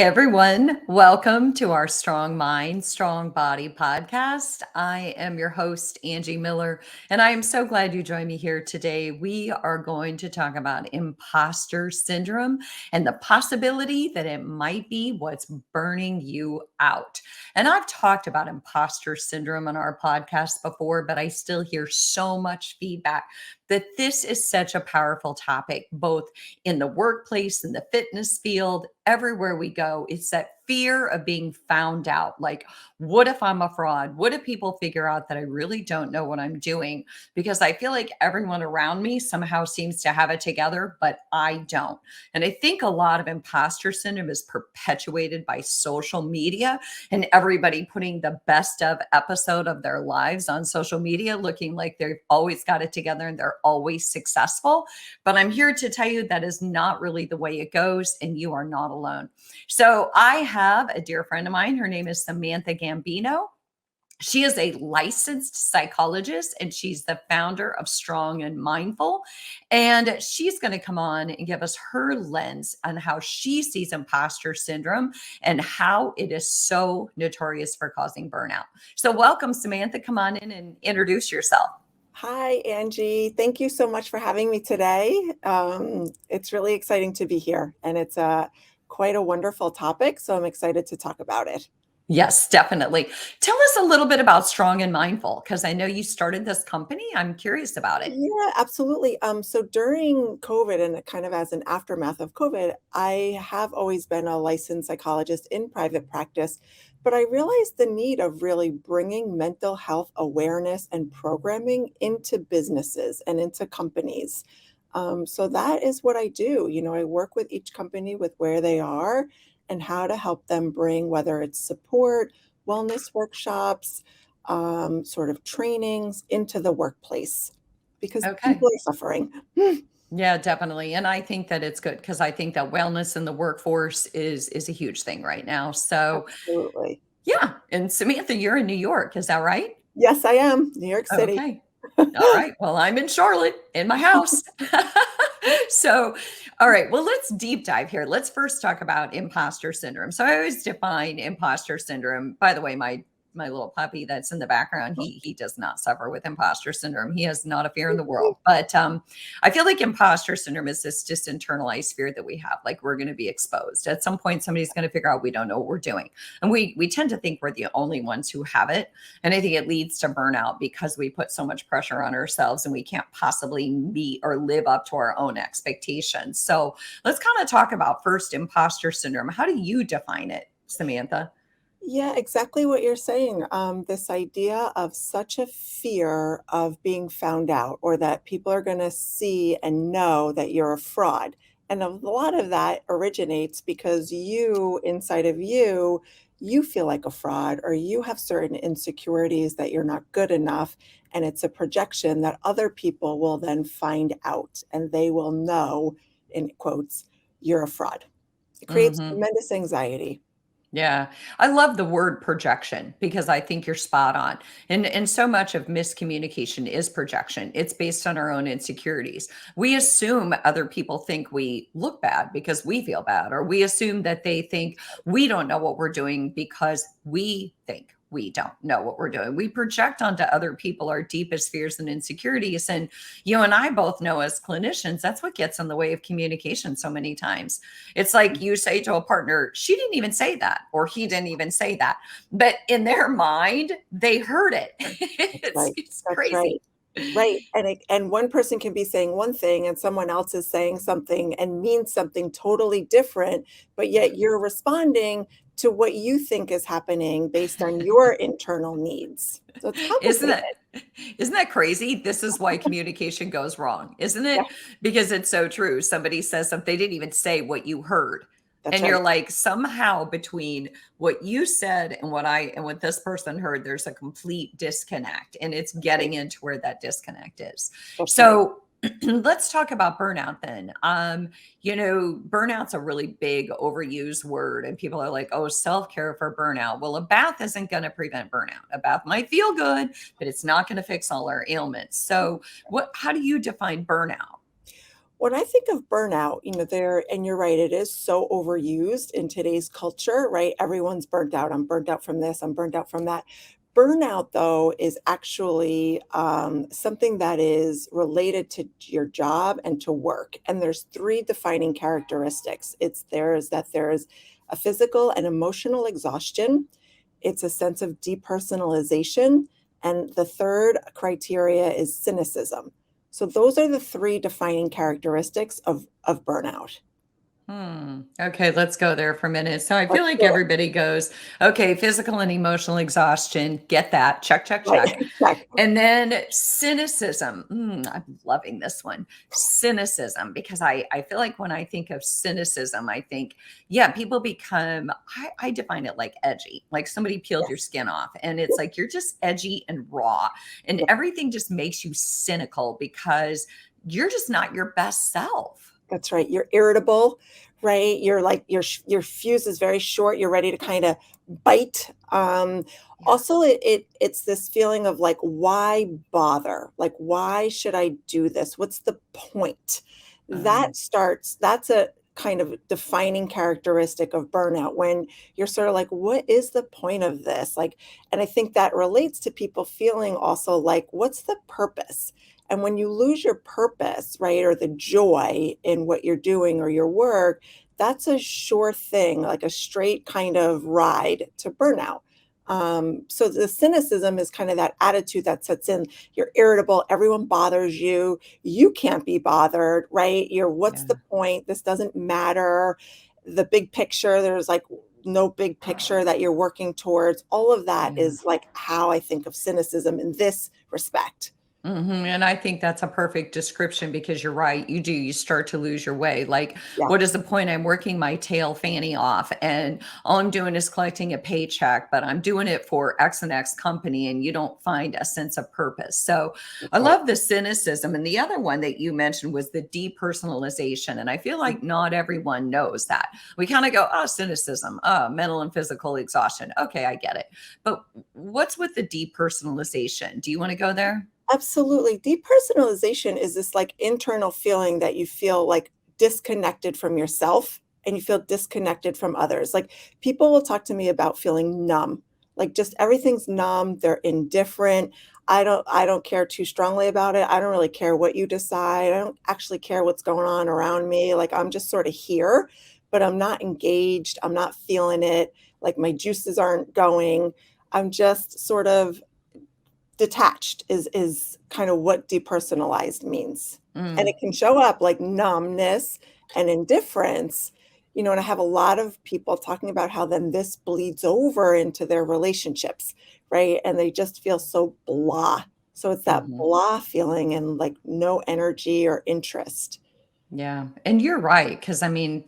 Hey everyone, welcome to our Strong Mind, Strong Body podcast. I am your host, Angie Miller, and I am so glad you joined me here today. We are going to talk about imposter syndrome and the possibility that it might be what's burning you out. And I've talked about imposter syndrome on our podcast before, but I still hear so much feedback that this is such a powerful topic, both in the workplace, in the fitness field, everywhere we go. It's that fear of being found out. Like, what if I'm a fraud? What if people figure out that I really don't know what I'm doing? Because I feel like everyone around me somehow seems to have it together, but I don't. And I think a lot of imposter syndrome is perpetuated by social media and everybody putting the best of episode of their lives on social media, looking like they've always got it together and they're always successful. But I'm here to tell you that is not really the way it goes, and you are not alone. So I have a dear friend of mine. Her name is Samantha Gambino. She is a licensed psychologist and she's the founder of Strong and Mindful. And she's going to come on and give us her lens on how she sees imposter syndrome and how it is so notorious for causing burnout. So, welcome, Samantha. Come on in and introduce yourself. Hi, Angie. Thank you so much for having me today. It's really exciting to be here, and it's quite a wonderful topic, so I'm excited to talk about it. Yes, definitely. Tell us a little bit about Strong and Mindful because I know you started this company. I'm curious about it. Yeah, absolutely. So during COVID and kind of as an aftermath of COVID, I have always been a licensed psychologist in private practice, but I realized the need of really bringing mental health awareness and programming into businesses and into companies. So that is what I do. I work with each company with where they are and how to help them bring, whether it's support, wellness workshops, sort of trainings into the workplace because Okay. people are suffering. Yeah, definitely. And I think that it's good because I think that wellness in the workforce is a huge thing right now. So, Absolutely. yeah. And Samantha, you're in New York, is that right? Yes, I am. New York City. Okay. All right. Well, I'm in Charlotte in my house. So, all right. Well, let's deep dive here. Let's first talk about imposter syndrome. So, I always define imposter syndrome. By the way, my little puppy that's in the background, he does not suffer with imposter syndrome. He has not a fear in the world. But I feel like imposter syndrome is this just internalized fear that we have, like we're going to be exposed. At some point, somebody's going to figure out we don't know what we're doing. And we tend to think we're the only ones who have it. And I think it leads to burnout because we put so much pressure on ourselves and we can't possibly meet or live up to our own expectations. So let's kind of talk about first imposter syndrome. How do you define it, Samantha? Yeah, exactly what you're saying. This idea of such a fear of being found out or that people are going to see and know that you're a fraud. And a lot of that originates because you, inside of you, you feel like a fraud or you have certain insecurities that you're not good enough. And it's a projection that other people will then find out and they will know, in quotes, you're a fraud. It creates Mhm. tremendous anxiety. Yeah. I love the word projection because I think you're spot on. And so much of miscommunication is projection. It's based on our own insecurities. We assume other people think we look bad because we feel bad, or we assume that they think we don't know what we're doing because we think we don't know what we're doing. We project onto other people our deepest fears and insecurities. And you and I both know as clinicians, that's what gets in the way of communication so many times. It's like you say to a partner, she didn't even say that, or he didn't even say that. But in their mind, they heard it. it's, Right. it's That's crazy. right. Right. And one person can be saying one thing and someone else is saying something and means something totally different, but yet you're responding to what you think is happening based on your internal needs. So it's Isn't complicated. that isn't that crazy? This is why communication goes wrong, isn't Yeah, it? Because it's so true. Somebody says something, they didn't even say what you heard. that's And you're right. like, somehow between what you said and what this person heard, there's a complete disconnect. And it's That's right. getting into where that disconnect is. That's right. So let's talk about burnout then. Burnout's a really big overused word, and people are like, oh, self-care for burnout. Well, a bath isn't going to prevent burnout. A bath might feel good, but it's not going to fix all our ailments. So how do you define burnout? When I think of burnout, there, and you're right, it is so overused in today's culture, right? Everyone's burnt out. I'm burnt out from this, I'm burnt out from that. Burnout, though, is actually something that is related to your job and to work. And there's three defining characteristics. There's a physical and emotional exhaustion, it's a sense of depersonalization, and the third criteria is cynicism. So those are the three defining characteristics of burnout. Okay, let's go there for a minute. So I feel Let's like do it. everybody goes, okay, physical and emotional exhaustion, get that, check, check, Right. check. Check. And then cynicism. I'm loving this one. Cynicism, because I feel like when I think of cynicism, I think, yeah, people become, I define it like edgy, like somebody peeled your Yes. skin off. And it's Yep. like you're just edgy and raw. And Yep. everything just makes you cynical because you're just not your best self. That's right. You're irritable, right? You're like your fuse is very short. You're ready to kind of bite. Yeah. Also, it's this feeling of like, why bother? Like, why should I do this? What's the point? Um, That's a kind of defining characteristic of burnout when you're sort of like, what is the point of this? Like, and I think that relates to people feeling also like, what's the purpose? And when you lose your purpose, right, or the joy in what you're doing or your work, that's a sure thing, like a straight kind of ride to burnout. So the cynicism is kind of that attitude that sets in. You're irritable, everyone bothers you, you can't be bothered, right? What's yeah. the point? This doesn't matter. The big picture, there's like no big picture that you're working towards. All of that Yeah. is like how I think of cynicism in this respect. And I think that's a perfect description because you're right. You do. You start to lose your way. Like, Yeah. what is the point? I'm working my tail fanny off, and all I'm doing is collecting a paycheck, but I'm doing it for X and X company, and you don't find a sense of purpose. So I That's right. love the cynicism. And the other one that you mentioned was the depersonalization. And I feel like not everyone knows that. We kind of go, oh, cynicism, oh, mental and physical exhaustion. Okay, I get it. But what's with the depersonalization? Do you want to go there? Absolutely. Depersonalization is this like internal feeling that you feel like disconnected from yourself and you feel disconnected from others. Like people will talk to me about feeling numb. Like just everything's numb, they're indifferent. I don't care too strongly about it. I don't really care what you decide. I don't actually care what's going on around me. Like I'm just sort of here, but I'm not engaged. I'm not feeling it. Like my juices aren't going. I'm just sort of detached is kind of what depersonalized means. And Mm. it can show up like numbness and indifference, and I have a lot of people talking about how then this bleeds over into their relationships, right? And they just feel so blah. So it's that Mhm. blah feeling and like no energy or interest. Yeah, and you're right, because I mean,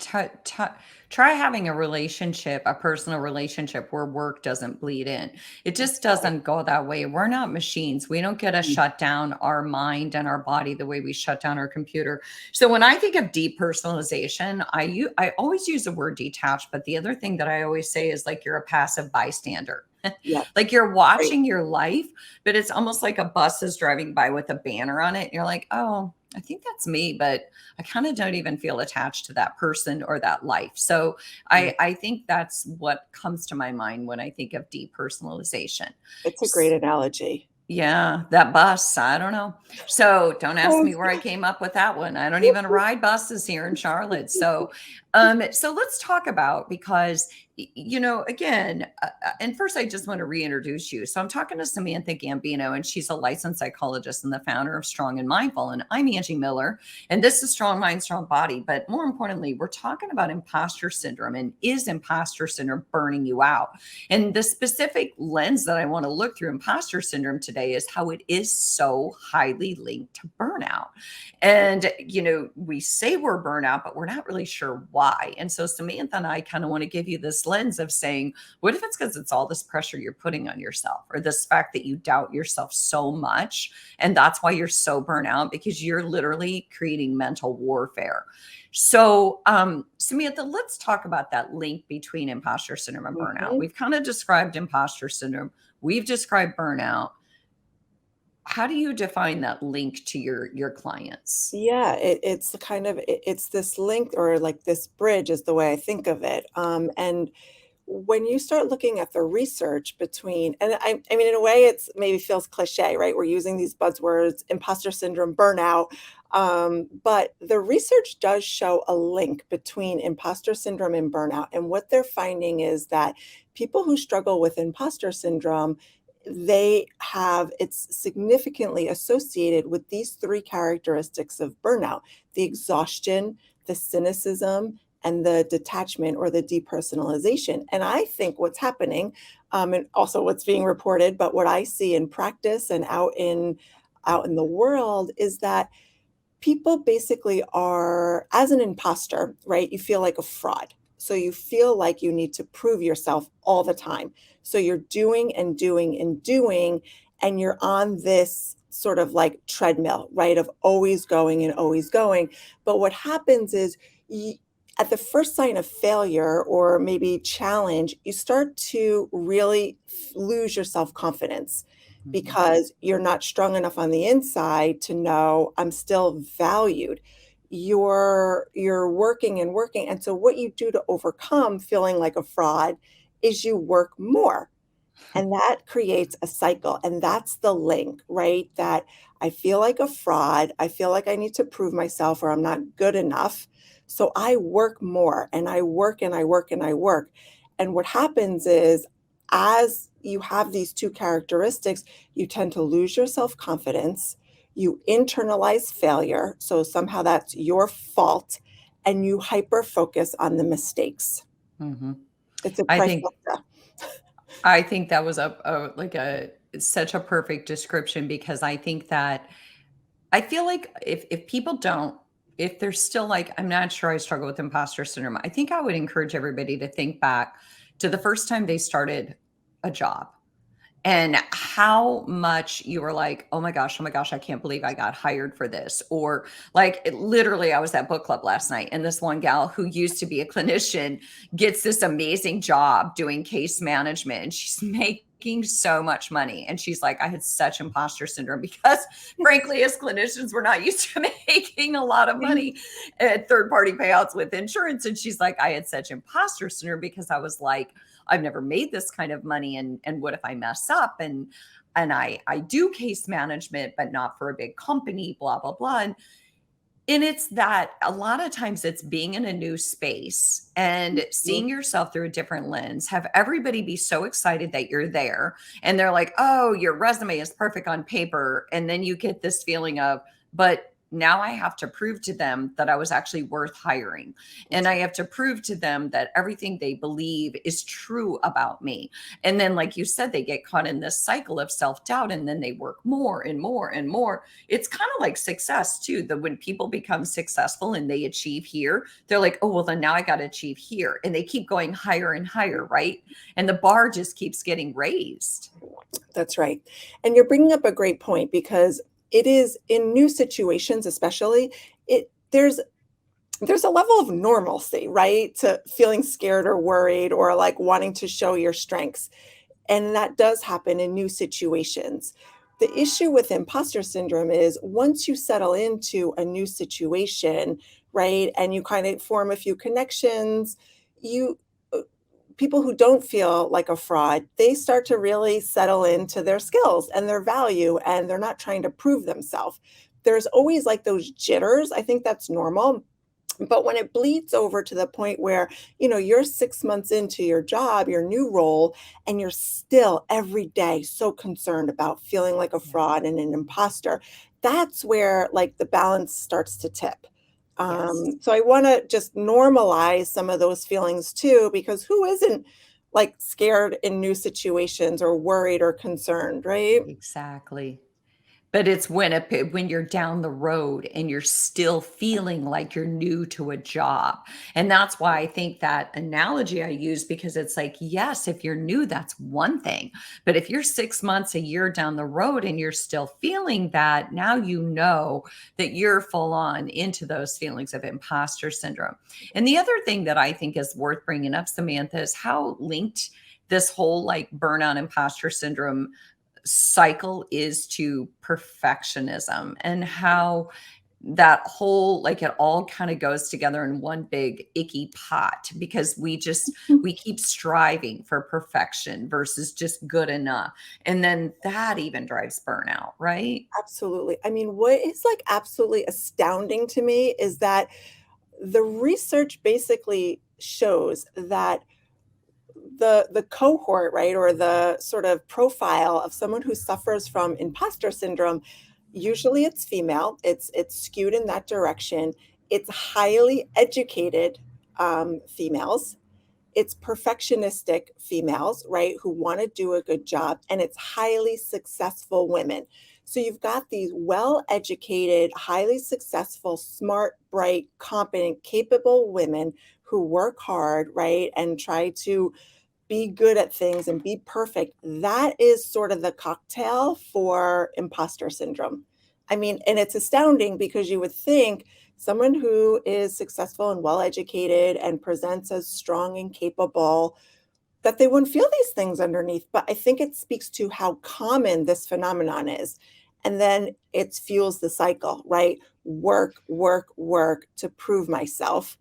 try having a relationship, a personal relationship where work doesn't bleed in. It That's just right. doesn't go that way. We're not machines. We don't get to Mm. shut down our mind and our body the way we shut down our computer. So when I think of depersonalization, I always use the word detached, but the other thing that I always say is like you're a passive bystander. Yes, Like you're right. watching your life, but it's almost like a bus is driving by with a banner on it. And you're like, oh, I think that's me, but I kind of don't even feel attached to that person or that life. So Mm. I think that's what comes to my mind when I think of depersonalization. It's a great analogy. Yeah, that bus, I don't know. So, don't ask me where I came up with that one. I don't even ride buses here in Charlotte. So let's talk about because again, and first I just want to reintroduce you. So I'm talking to Samantha Gambino, and she's a licensed psychologist and the founder of Strong and Mindful. And I'm Angie Miller, and this is Strong Mind, Strong Body. But more importantly, we're talking about imposter syndrome, and is imposter syndrome burning you out? And the specific lens that I want to look through imposter syndrome today is how it is so highly linked to burnout. And, we say we're burnout, but we're not really sure why. And so Samantha and I kind of want to give you this lens of saying, what if it's because it's all this pressure you're putting on yourself, or this fact that you doubt yourself so much? And that's why you're so burnout, because you're literally creating mental warfare. So, Samantha, let's talk about that link between imposter syndrome and burnout. Mhm. We've kind of described imposter syndrome, we've described burnout. How do you define that link to your clients? Yeah, it's the kind of it's this link or like this bridge is the way I think of it. And when you start looking at the research between, and I mean, in a way, it's maybe feels cliche, right? We're using these buzzwords, imposter syndrome, burnout. But the research does show a link between imposter syndrome and burnout. And what they're finding is that people who struggle with imposter syndrome, they have it's significantly associated with these three characteristics of burnout: the exhaustion, the cynicism, and the detachment or the depersonalization. And I think what's happening, and also what's being reported, but what I see in practice and out in the world is that people basically are, as an imposter, right? You feel like a fraud. So you feel like you need to prove yourself all the time. So you're doing and doing and doing, and you're on this sort of like treadmill, right? Of always going and always going. But what happens is, y at the first sign of failure or maybe challenge, you start to really lose your self confidence Mhm. because you're not strong enough on the inside to know I'm still valued. You're working and working. And so what you do to overcome feeling like a fraud is you work more. And that creates a cycle. And that's the link, right? That I feel like a fraud. I feel like I need to prove myself or I'm not good enough. So I work more and I work and I work and I work. And what happens is, as you have these two characteristics, you tend to lose your self confidence. You internalize failure. So somehow that's your fault. And you hyper focus on the mistakes. Mhm. It's a I think trifecta. I think that was a like a such a perfect description because I think that I feel like if people don't, if they're still like, I'm not sure I struggle with imposter syndrome, I think I would encourage everybody to think back to the first time they started a job and how much you were like, oh my gosh, I can't believe I got hired for this. Or like literally, I was at book club last night, and this one gal who used to be a clinician gets this amazing job doing case management, and she's making so much money. And she's like, I had such imposter syndrome because, frankly, as clinicians, we're not used to making a lot of money at third party payouts with insurance. And she's like, I had such imposter syndrome because I was like, I've never made this kind of money, and what if I mess up? And I do case management, but not for a big company, blah blah blah. And it's that a lot of times it's being in a new space and Mhm. seeing yourself through a different lens. Have everybody be so excited that you're there, and they're like, "Oh, your resume is perfect on paper," and then you get this feeling of, but now I have to prove to them that I was actually worth hiring. And That's I right. have to prove to them that everything they believe is true about me. And then, like you said, they get caught in this cycle of self doubt and then they work more and more and more. It's kind of like success too. That when people become successful and they achieve here, they're like, oh, well, then now I got to achieve here. And they keep going higher and higher, right? And the bar just keeps getting raised. That's right. And you're bringing up a great point because it is in new situations, especially, there's a level of normalcy, right? To feeling scared or worried or like wanting to show your strengths. And that does happen in new situations. The issue with imposter syndrome is once you settle into a new situation, right, and you kind of form a few connections, you people who don't feel like a fraud, they start to really settle into their skills and their value, and they're not trying to prove themselves. There's always like those jitters. I think that's normal. But when it bleeds over to the point where, you're 6 months into your job, your new role, and you're still every day so concerned about feeling like a Yeah. fraud and an imposter, that's where like the balance starts to tip. Yes. So I want to just normalize some of those feelings too, because who isn't like scared in new situations or worried or concerned, right? Exactly. But it's when you're down the road and you're still feeling like you're new to a job. And that's why I think that analogy I use because it's like, yes, if you're new, that's one thing. But if you're 6 months, a year down the road and you're still feeling that, now you know that you're full on into those feelings of imposter syndrome. And the other thing that I think is worth bringing up, Samantha, is how linked this whole like burnout imposter syndrome cycle is to perfectionism, and how that whole, like, it all kind of goes together in one big icky pot, because we keep striving for perfection versus just good enough. And then that even drives burnout, right? Absolutely. I mean, what is like absolutely astounding to me is that the research basically shows that the cohort, right, or the sort of profile of someone who suffers from imposter syndrome, usually it's female, it's skewed in that direction. It's highly educated females, it's perfectionistic females, right, who want to do a good job, and it's highly successful women. So you've got these well-educated, highly successful, smart, bright, competent, capable women who work hard, right, and try to be good at things and be perfect. That is sort of the cocktail for imposter syndrome. I mean, and it's astounding because you would think someone who is successful and well educated and presents as strong and capable, that they wouldn't feel these things underneath. But I think it speaks to how common this phenomenon is. And then it fuels the cycle, right? Work, work, work to prove myself.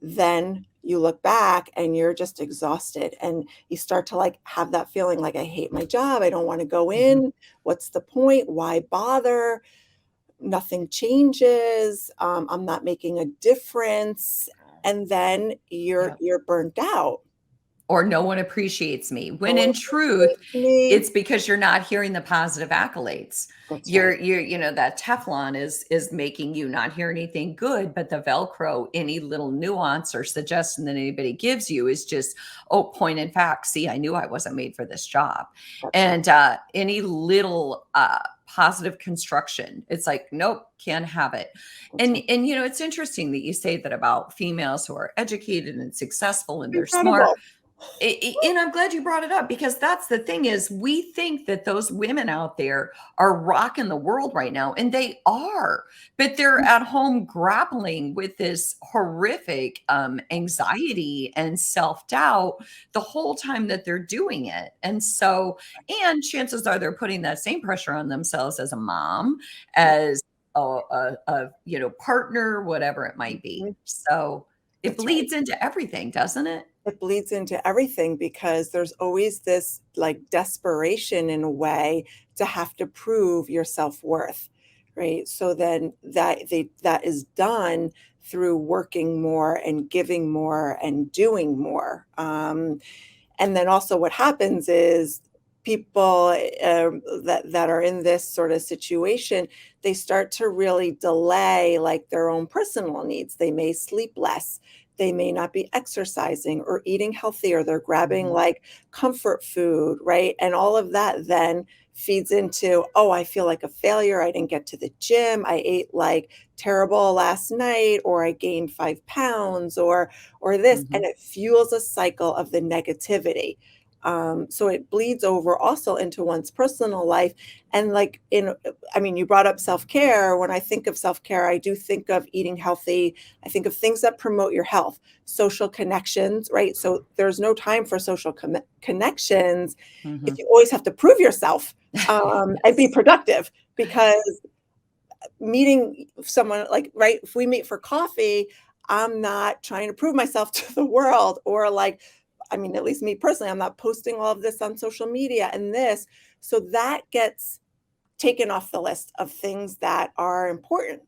Then you look back and you're just exhausted and you start to like have that feeling like, I hate my job. I don't want to go Mhm. in. What's the point? Why bother? Nothing changes. I'm not making a difference. And then you're Yep. you're burnt out. Or no one appreciates me, No when one in truth, appreciates me. it's because you're not hearing the positive accolades. That's right. You're that Teflon is making you not hear anything good, but the Velcro, any little nuance or suggestion that anybody gives you is just, oh, point in fact, see, I knew I wasn't made for this job. That's right. And any little positive construction, it's like, nope, can't have it. That's And right. it's interesting that you say that about females who are educated and successful and they're smart. Incredible. And I'm glad you brought it up, because that's the thing, is we think that those women out there are rocking the world right now, and they are, but they're at home grappling with this horrific anxiety and self-doubt the whole time that they're doing it. And so, and chances are they're putting that same pressure on themselves as a mom, as partner, whatever it might be. Mhm. So it That's right. bleeds into everything, doesn't it? It bleeds into everything because there's always this like desperation in a way to have to prove your self-worth, right? So then that is done through working more and giving more and doing more. And then also what happens is people that are in this sort of situation, they start to really delay like their own personal needs. They may sleep less. They may not be exercising or eating healthier. They're grabbing Mhm. like comfort food, right? And all of that then feeds into, oh, I feel like a failure. I didn't get to the gym. I ate like terrible last night, or I gained 5 pounds, or this, and Mhm. it fuels a cycle of the negativity. So it bleeds over also into one's personal life. And like I mean, you brought up self-care. When I think of self-care, I do think of eating healthy. I think of things that promote your health, social connections, right? So there's no time for social connections if Mhm. you always have to prove yourself and be Yes. productive, because meeting someone like, right, if we meet for coffee, I'm not trying to prove myself to the world, or like, I mean, at least me personally, I'm not posting all of this on social media and this. So that gets taken off the list of things that are important.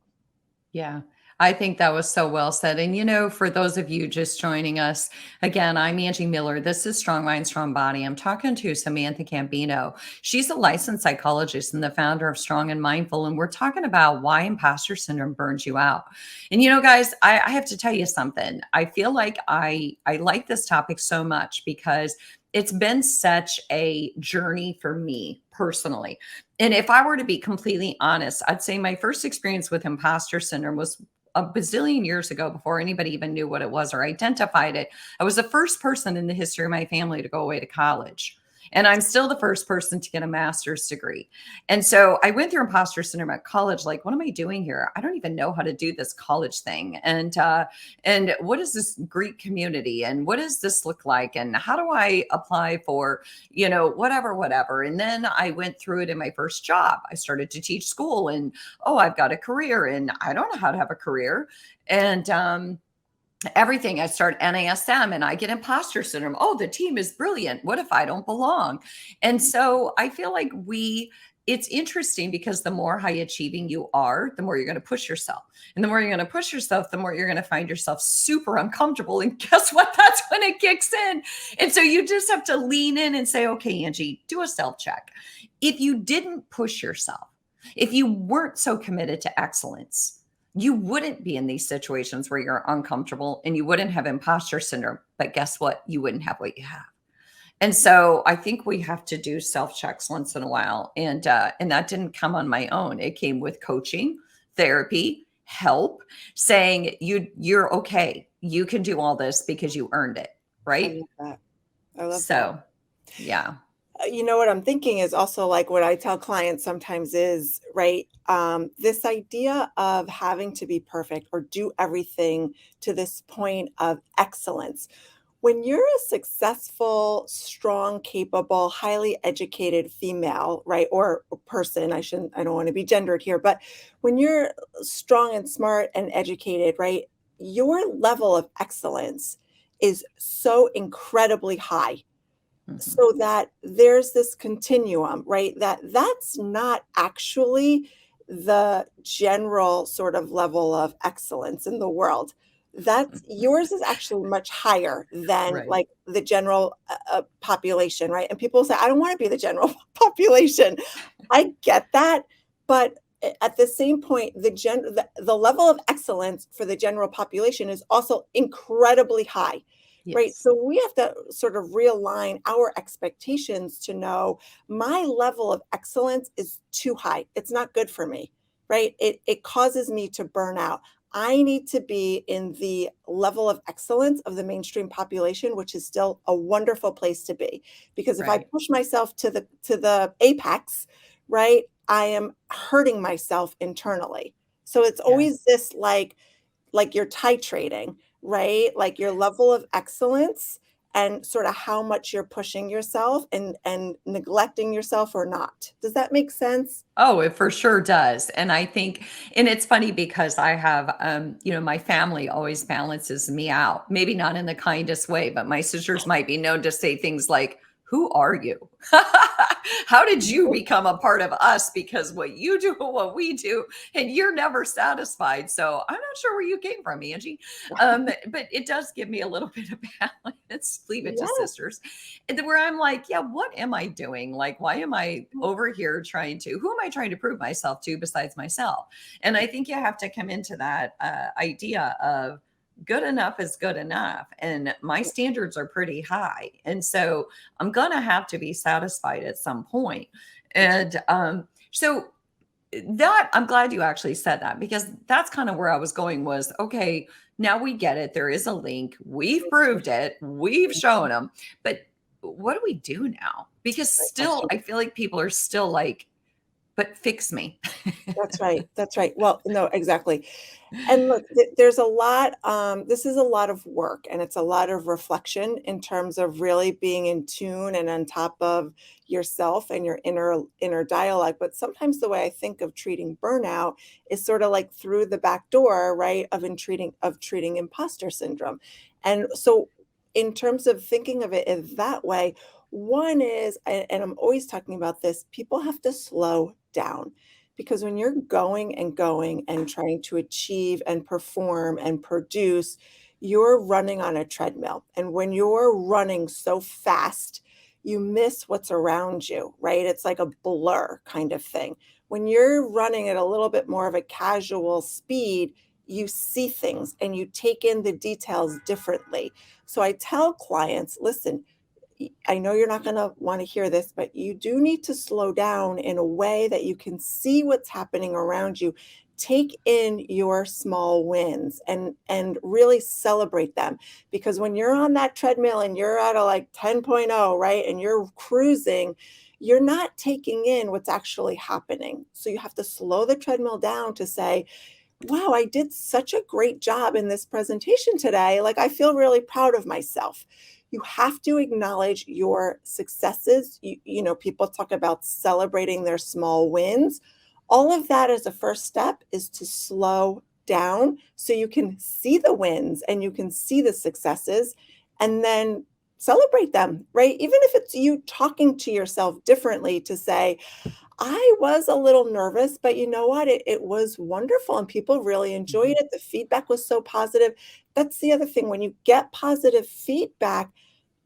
Yeah. I think that was so well said. And, for those of you just joining us, again, I'm Angie Miller. This is Strong Mind, Strong Body. I'm talking to Samantha Gambino. She's a licensed psychologist and the founder of Strong and Mindful. And we're talking about why imposter syndrome burns you out. And, guys, I have to tell you something. I feel like I like this topic so much because it's been such a journey for me personally. And if I were to be completely honest, I'd say my first experience with imposter syndrome was a bazillion years ago, before anybody even knew what it was or identified it. I was the first person in the history of my family to go away to college. And I'm still the first person to get a master's degree. And so I went through imposter syndrome at college. Like, what am I doing here? I don't even know how to do this college thing. And what is this Greek community? And what does this look like? And how do I apply for, whatever. And then I went through it in my first job. I started to teach school and, oh, I've got a career and I don't know how to have a career. And everything. I start NASM and I get imposter syndrome. Oh, the team is brilliant. What if I don't belong? And so I feel like it's interesting because the more high achieving you are, the more you're going to push yourself. And the more you're going to push yourself, the more you're going to find yourself super uncomfortable. And guess what? That's when it kicks in. And so you just have to lean in and say, okay, Angie, do a self check. If you didn't push yourself, if you weren't so committed to excellence, you wouldn't be in these situations where you're uncomfortable and you wouldn't have imposter syndrome. But guess what? You wouldn't have what you have. And so I think we have to do self checks once in a while. And that didn't come on my own. It came with coaching, therapy, help, saying you're okay. You can do all this because you earned it. I Right. love that. I love that. So yeah. You know what I'm thinking is also like what I tell clients sometimes is, right, this idea of having to be perfect or do everything to this point of excellence. When you're a successful, strong, capable, highly educated female, right, or person, I don't want to be gendered here, but when you're strong and smart and educated, right, your level of excellence is so incredibly high, Mhm. so that there's this continuum, right? That's not actually the general sort of level of excellence in the world. That's yours is actually much higher than Right. like the general population, right? And people say, I don't want to be the general population. I get that, but at the same point, the level of excellence for the general population is also incredibly high, right? Yes. So we have to sort of realign our expectations to know my level of excellence is too high. It's not good for me, right? It causes me to burn out. I need to be in the level of excellence of the mainstream population, which is still a wonderful place to be. Because if I Right. push myself to the apex, right, I am hurting myself internally. So it's always Yes. this like you're titrating, right? Like your level of excellence and sort of how much you're pushing yourself and neglecting yourself or not. Does that make sense? Oh, it for sure does. And I think, and it's funny because I have, my family always balances me out. Maybe not in the kindest way, but my sisters might be known to say things like, "Who are you? How did you become a part of us? Because what you do, what we do, and you're never satisfied." So I'm not sure where you came from, Angie. But it does give me a little bit of balance. Leave it to Yes. sisters. And then where I'm like, yeah, what am I doing? Like, why am I over here who am I trying to prove myself to besides myself? And I think you have to come into that idea of good enough is good enough. And my standards are pretty high. And so I'm going to have to be satisfied at some point. And so that I'm glad you actually said that because that's kind of where I was going was okay, now we get it. There is a link. We've proved it. We've shown them. But what do we do now? Because Great still, question. I feel like people are still like, but fix me. That's right. That's right. Well, no, exactly. And look, there's a lot, this is a lot of work and it's a lot of reflection in terms of really being in tune and on top of yourself and your inner dialogue. But sometimes the way I think of treating burnout is sort of like through the back door, right, of treating imposter syndrome. And so in terms of thinking of it in that way, one is, and I'm always talking about this, people have to slow down because when you're going and trying to achieve and perform and produce, you're running on a treadmill. And when you're running so fast, you miss what's around you, right? It's like a blur kind of thing. When you're running at a little bit more of a casual speed, you see things and you take in the details differently. So I tell clients, listen, I know you're not going to want to hear this, but you do need to slow down in a way that you can see what's happening around you. take in your small wins and really celebrate them, because when you're on that treadmill and you're at a like 10.0, right, and you're cruising, you're not taking in what's actually happening. So you have to slow the treadmill down to say, wow, I did such a great job in this presentation today. Like, I feel really proud of myself. You have to acknowledge your successes. People talk about celebrating their small wins. All of that as a first step is to slow down so you can see the wins and you can see the successes and then celebrate them, right? Even if it's you talking to yourself differently to say, I was a little nervous, but you know what? It was wonderful and people really enjoyed Mhm. it. The feedback was so positive. That's the other thing. When you get positive feedback,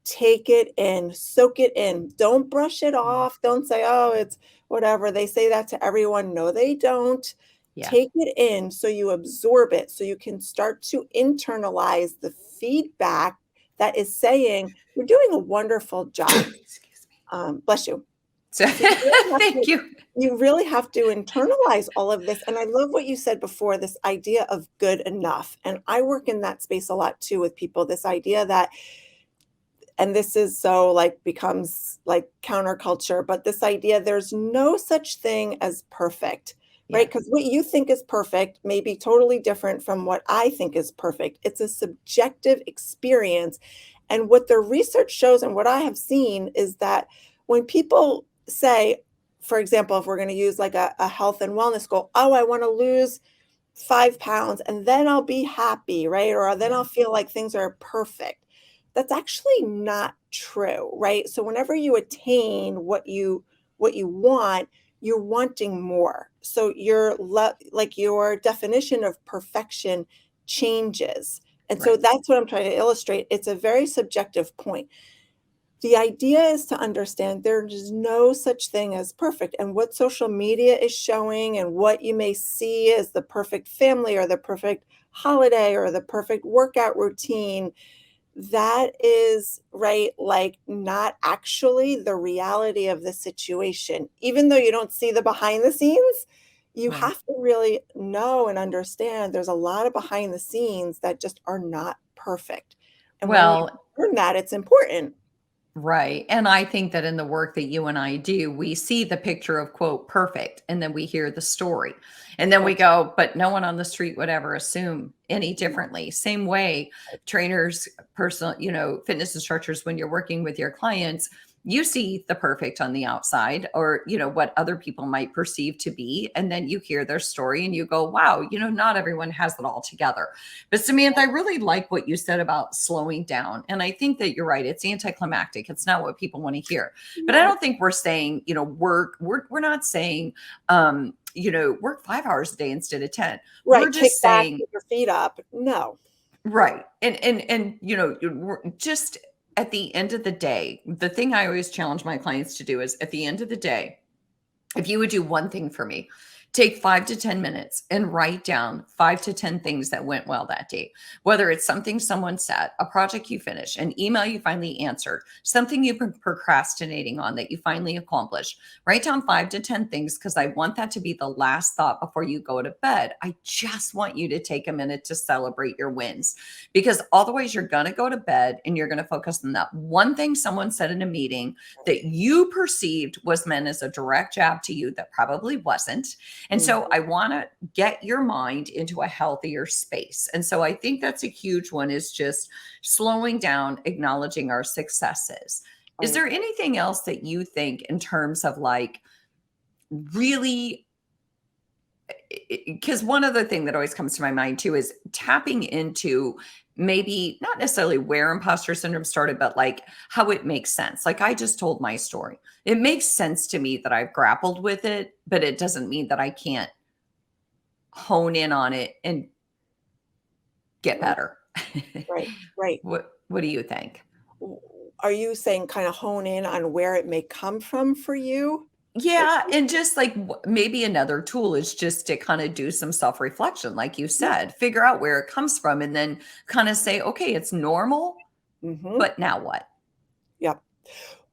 take it in, soak it in. Don't brush it Mhm. off. Don't say, oh, it's whatever. They say that to everyone. No, they don't. Yeah. Take it in so you absorb it, so you can start to internalize the feedback that is saying, you're doing a wonderful job. Excuse me. Bless you. So So thank you. you really have to internalize all of this, and I love what you said before, this idea of good enough, and I work in that space a lot too with people, this idea that, and this is so like becomes like counterculture, but this idea there's no such thing as perfect, right? Yeah. Because what you think is perfect may be totally different from what I think is perfect. It's a subjective experience. And what the research shows and what I have seen is that when people say, for example, if we're going to use like a health and wellness goal, oh, I want to lose 5 pounds and then I'll be happy, right? Or then Yeah. I'll feel like things are perfect. That's actually not true, right? So whenever you attain what you want, you're wanting more. So like your definition of perfection changes. And so Right. that's what I'm trying to illustrate. It's a very subjective point. The idea is to understand there is no such thing as perfect. And what social media is showing and what you may see as the perfect family or the perfect holiday or the perfect workout routine, that is, right, like not actually the reality of the situation. Even though you don't see the behind the scenes, you Right. have to really know and understand there's a lot of behind the scenes that just are not perfect. And when you Well, learn that, it's important. right. And I think that in the work that you and I do, we see the picture of quote perfect, and then we hear the story. And then we Right. go, but no one on the street would ever assume any No. differently. Same way, trainers, personal, fitness instructors, when you're working with your clients, you see the perfect on the outside or, what other people might perceive to be. And then you hear their story and you go, wow, not everyone has it all together. But Samantha, I really like what you said about slowing down. And I think that you're right. It's anticlimactic. It's not what people want to hear. But I No. don't think we're saying, we're not saying, work 5 hours a day instead of 10. We're Right, kick just back, saying, put your feet up. No. right. And just at the end of the day, the thing I always challenge my clients to do is at the end of the day, if you would do one thing for me, take 5 to 10 minutes and write down 5 to 10 things that went well that day. Whether it's something someone said, a project you finished, an email you finally answered, something you've been procrastinating on that you finally accomplished. Write down 5 to 10 things because I want that to be the last thought before you go to bed. I just want you to take a minute to celebrate your wins because otherwise you're going to go to bed and you're going to focus on that one thing someone said in a meeting that you perceived was meant as a direct jab to you that probably wasn't. And so Mhm. I want to get your mind into a healthier space. And so I think that's a huge one is just slowing down, acknowledging our successes. I Is there agree. anything else that you think in terms of like really because one other thing that always comes to my mind too is tapping into maybe not necessarily where imposter syndrome started, but like how it makes sense. Like I just told my story. It makes sense to me that I've grappled with it, but it doesn't mean that I can't hone in on it and get Right, better. right, right. What do you think? W Are you saying kinda hone in on where it may come from for you? Like, Yeah, and just like maybe another tool is just to kind of do some self reflection, like you yeah, said, figure out where it comes from, and then kind of say, okay, it's normal, mhm, but now what? yep.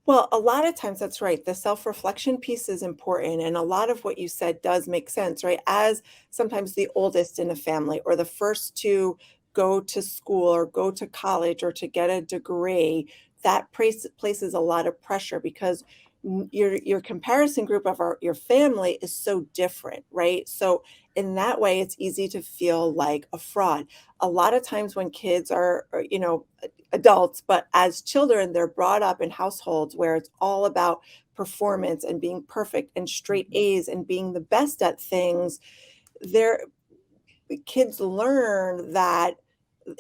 Well, a lot of times that's right. The self-reflection piece is important, and a lot of what you said does make sense, right? As sometimes the oldest in a family or the first to go to school or go to college or to get a degree, that places a lot of pressure because your comparison group of your family is so different, right? So in that way, it's easy to feel like a fraud. A lot of times when kids are adults, but as children, they're brought up in households where it's all about performance and being perfect and straight Mhm. A's and being the best at things. Their kids learn that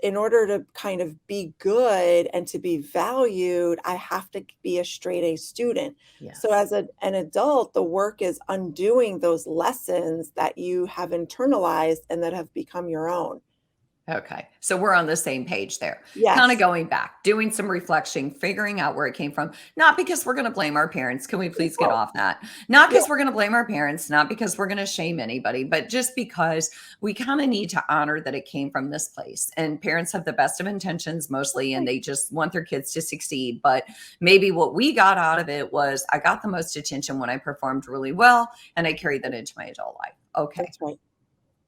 in order to kind of be good and to be valued, I have to be a straight A student. So Yes. as an adult, the work is undoing those lessons that you have internalized and that have become your own. Okay. So we're on the same page there. Kind of Yes. going back, doing some reflection, figuring out where it came from. Not because we're going to blame our parents. Can we please get No. off that? Not Yeah. because we're going to blame our parents, not because we're going to shame anybody, but just because we kind of need to honor that it came from this place. And parents have the best of intentions mostly, and Right. they just want their kids to succeed. But maybe what we got out of it was I got the most attention when I performed really well, and I carried that into my adult life. Okay. That's right.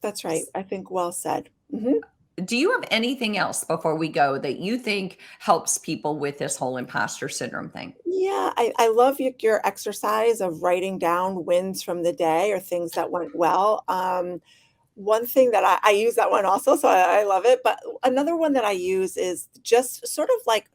That's right. I think well said. Mhm. Do you have anything else before we go that you think helps people with this whole imposter syndrome thing? Yeah, I love your exercise of writing down wins from the day or things that went well. One thing that I use that one also, so I love it. But another one that I use is just sort of like,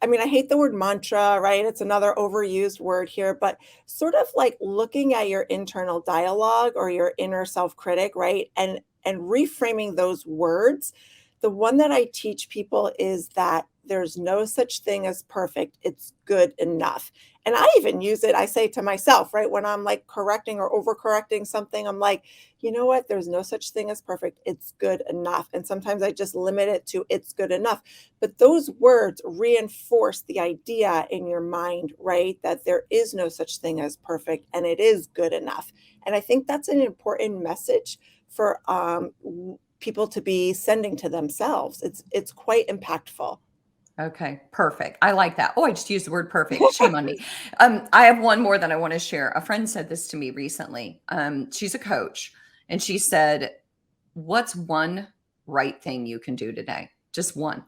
I mean, I hate the word mantra, right? It's another overused word here, but sort of like looking at your internal dialogue or your inner self-critic, right? And reframing those words. The one that I teach people is that there's no such thing as perfect. It's good enough. And I even use it, I say to myself, right? When I'm like correcting or overcorrecting something, I'm like, you know what? There's no such thing as perfect. It's good enough. And sometimes I just limit it to it's good enough. But those words reinforce the idea in your mind, right? That there is no such thing as perfect and it is good enough. And I think that's an important message for people to be sending to themselves. It's quite impactful. Okay, perfect. I like that. Oh, I just used the word perfect. Shame on me. I have one more that I want to share. A friend said this to me recently. She's a coach, and she said, "What's one right thing you can do today? Just one.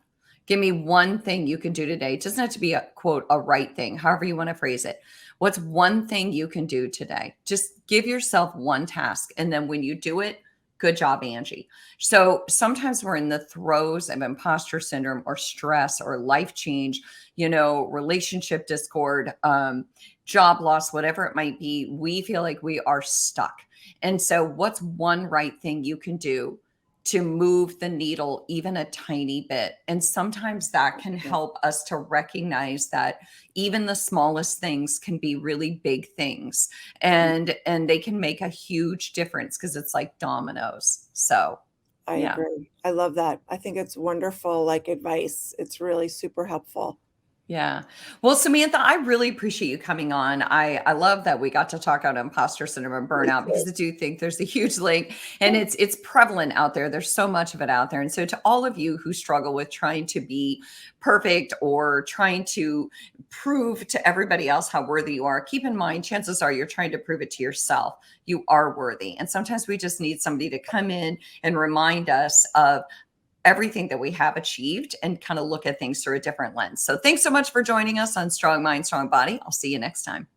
Give me one thing you can do today. It doesn't have to be a quote, a right thing, however you want to phrase it. What's one thing you can do today? Just give yourself one task. And then when you do it, good job, Angie." So sometimes we're in the throes of imposter syndrome or stress or life change, relationship discord, job loss, whatever it might be. We feel like we are stuck. And so, what's one right thing you can do to move the needle even a tiny bit? And sometimes that can help us to recognize that even the smallest things can be really big things, and they can make a huge difference because it's like dominoes. So, I yeah. agree. I love that. I think it's wonderful, like advice. It's really super helpful. Yeah. Well, Samantha, I really appreciate you coming on. I love that we got to talk about imposter syndrome and Me burnout too. because I do think there's a huge link, and it's prevalent out there. There's so much of it out there. And so to all of you who struggle with trying to be perfect or trying to prove to everybody else how worthy you are, keep in mind chances are you're trying to prove it to yourself. You are worthy. And sometimes we just need somebody to come in and remind us of everything that we have achieved and kind of look at things through a different lens. So thanks so much for joining us on Strong Mind, Strong Body. I'll see you next time.